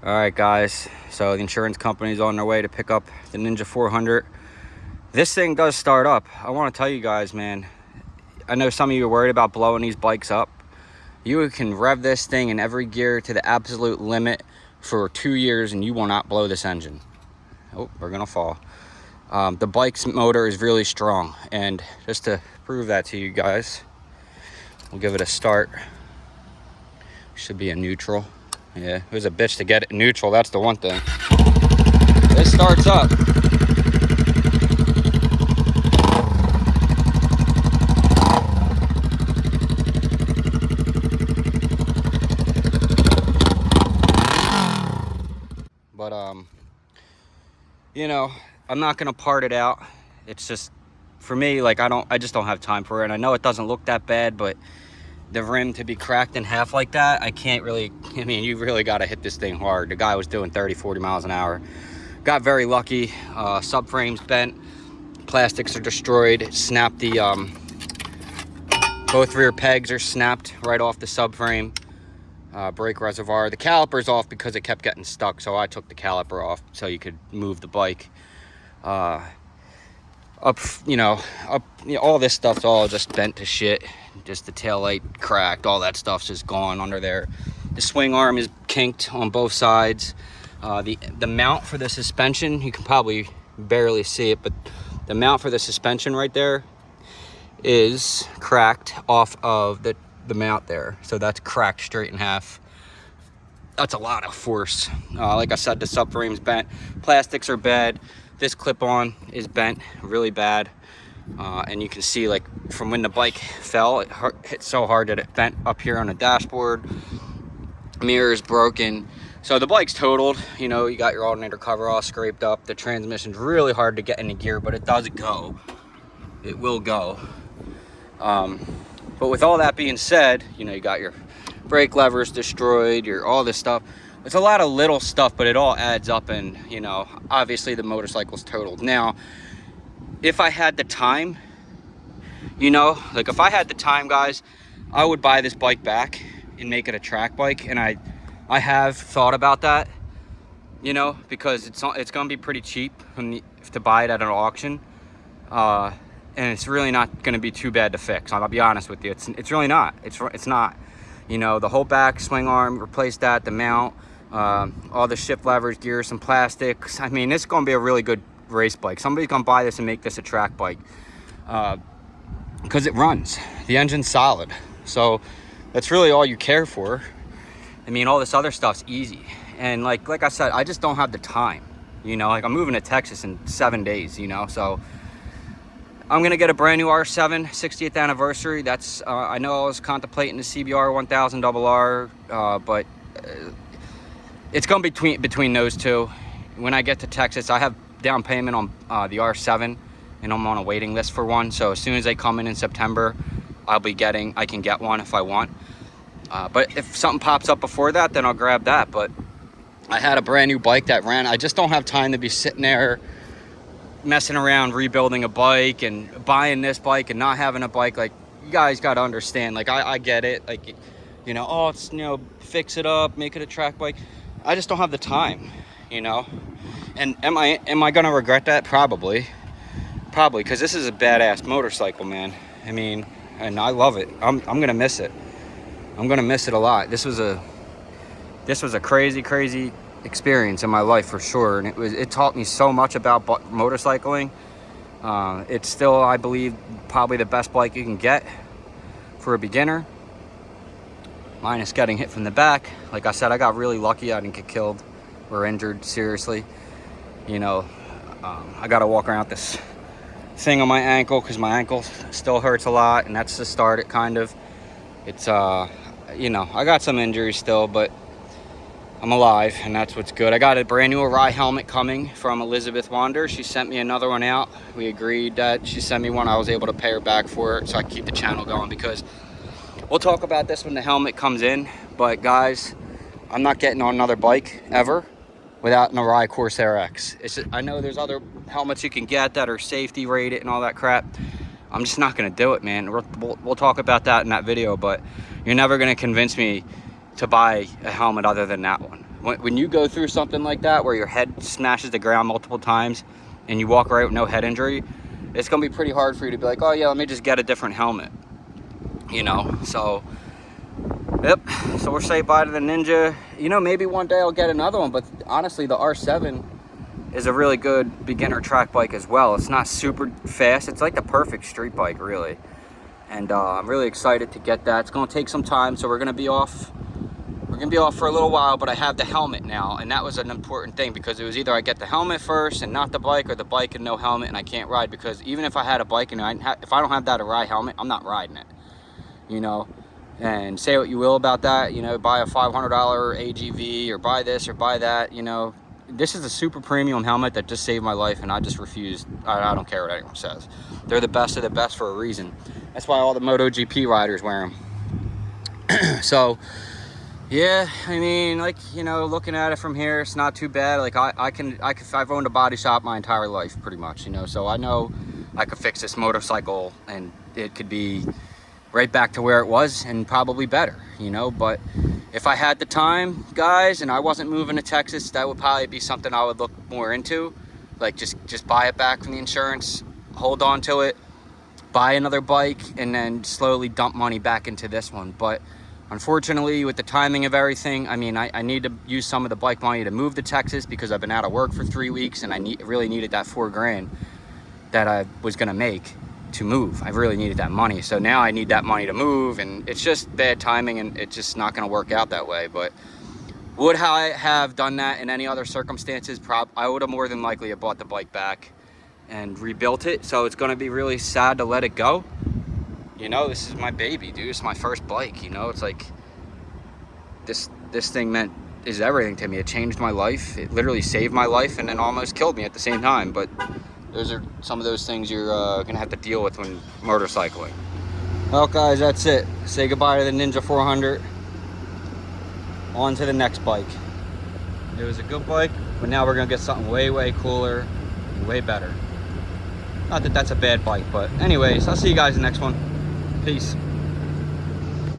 All right, guys, so the insurance company's on their way to pick up the Ninja400. This thing does start up. I want to tell you guys, man, I know some of you are worried about blowing these bikes up. You can rev this thing in every gear to the absolute limit for 2 years and you will not blow this engine. Oh, we're gonna fall. The bike's motor is really strong, and just to prove that to you guys, we'll give it a start. Should be a neutral. Yeah, it was a bitch to get it neutral, that's the one thing. It starts up. But, you know, I'm not gonna part it out. It's just, for me, like, I just don't have time for it. And I know it doesn't look that bad, but the rim to be cracked in half like that, I can't really, I mean, you really got to hit this thing hard. The guy was doing 30-40 miles an hour. Got very lucky. Subframe's bent, plastics are destroyed. It snapped the both rear pegs are snapped right off the subframe. Brake reservoir, the caliper's off because it kept getting stuck, so I took the caliper off so you could move the bike. All this stuff's all just bent to shit. Just the tail light cracked, all that stuff's just gone under there. The swing arm is kinked on both sides. The mount for the suspension, you can probably barely see it, but the mount for the suspension right there is cracked off of the mount there. So that's cracked straight in half. That's a lot of force. Like I said, the subframe's bent. Plastics are bad. This clip-on is bent really bad. And you can see, like, from when the bike fell, it hit so hard that it bent up here on the dashboard. Mirror is broken. So the bike's totaled. You know, you got your alternator cover all scraped up. The transmission's really hard to get into gear, but it does go. It will go. But with all that being said, you know, you got your brake levers destroyed, all this stuff. It's a lot of little stuff, but it all adds up, and, you know, obviously the motorcycle's totaled. Now, if I had the time, you know, like if I had the time, guys, I would buy this bike back and make it a track bike. And I have thought about that, you know, because it's gonna be pretty cheap to buy it at an auction, and it's really not gonna be too bad to fix. I'll be honest with you, it's really not. It's not. You know, the whole back swing arm, replace that, the mount, all the shift levers, gears, some plastics. I mean, this is gonna be a really good race bike. Somebody's gonna buy this and make this a track bike, because it runs. The engine's solid, so that's really all you care for. I mean, all this other stuff's easy, and like I said, I just don't have the time. You know, like, I'm moving to Texas in 7 days, you know, so I'm gonna get a brand new R7 60th anniversary. That's I know I was contemplating the CBR 1000 RR, but it's gonna be between those two. When I get to Texas, I have down payment on the R7, and I'm on a waiting list for one. So as soon as they come in September, I can get one if I want. But if something pops up before that, then I'll grab that. But I had a brand new bike that ran. I just don't have time to be sitting there messing around rebuilding a bike and buying this bike and not having a bike. Like, you guys got to understand, like, I get it, like, you know, oh, it's, you know, fix it up, make it a track bike. I just don't have the time, you know. And am I gonna regret that? Probably, because this is a badass motorcycle, man. I mean, and I love it. I'm gonna miss it. I'm gonna miss it a lot. This was a crazy experience in my life, for sure, and it taught me so much about motorcycling. It's still, I believe, probably the best bike you can get for a beginner, minus getting hit from the back. Like I said, I got really lucky. I didn't get killed or injured seriously. You know, I gotta walk around with this thing on my ankle because my ankle still hurts a lot, and that's to start it, kind of. It's you know, I got some injuries still, but I'm alive, and that's what's good. I got a brand new Arai helmet coming from Elizabeth Wander. She sent me another one out. We agreed that she sent me one. I was able to pay her back for it, so I can keep the channel going, because we'll talk about this when the helmet comes in. But guys, I'm not getting on another bike ever without an Arai Corsair X. I know there's other helmets you can get that are safety rated and all that crap. I'm just not gonna do it, man. We'll talk about that in that video, but you're never gonna convince me to buy a helmet other than that one. when you go through something like that where your head smashes the ground multiple times and you walk right with no head injury, it's gonna be pretty hard for you to be like, oh yeah, let me just get a different helmet, you know. So yep, so we're saying bye to the Ninja. You know, maybe one day I'll get another one, but honestly the R7 is a really good beginner track bike as well. It's not super fast, it's like the perfect street bike really. And I'm really excited to get that. It's gonna take some time, so we're gonna be off for a little while, but I have the helmet now, and that was an important thing, because it was either I get the helmet first and not the bike, or the bike and no helmet and I can't ride. Because even if I had a bike and if I don't have that Arai helmet, I'm not riding it, you know. And say what you will about that, you know, buy a $500 AGV or buy this or buy that, you know. This is a super premium helmet that just saved my life, and I just refused. I don't care what anyone says. They're the best of the best for a reason. That's why all the MotoGP riders wear them. So yeah, I mean, like, you know, looking at it from here, it's not too bad. Like I've owned a body shop my entire life pretty much, you know, so I know I could fix this motorcycle and it could be right back to where it was and probably better, you know. But if I had the time, guys, and I wasn't moving to Texas, that would probably be something I would look more into. Like just buy it back from the insurance, hold on to it, buy another bike, and then slowly dump money back into this one. But unfortunately, with the timing of everything, I mean, I need to use some of the bike money to move to Texas, because I've been out of work for 3 weeks and I really needed that $4 grand that I was gonna make to move. I really needed that money. So now I need that money to move, and it's just bad timing, and it's just not gonna work out that way. But would I have done that in any other circumstances? I would have more than likely have bought the bike back and rebuilt it. So it's gonna be really sad to let it go. You know, this is my baby, dude. It's my first bike, you know. It's like this thing is everything to me. It changed my life. It literally saved my life and then almost killed me at the same time. But those are some of those things you're gonna have to deal with when motorcycling. Well, guys, that's it. Say goodbye to the Ninja400. On to the next bike. It was a good bike, but now we're gonna get something way, way cooler and way better. Not that that's a bad bike, but anyways, I'll see you guys in the next one. Peace.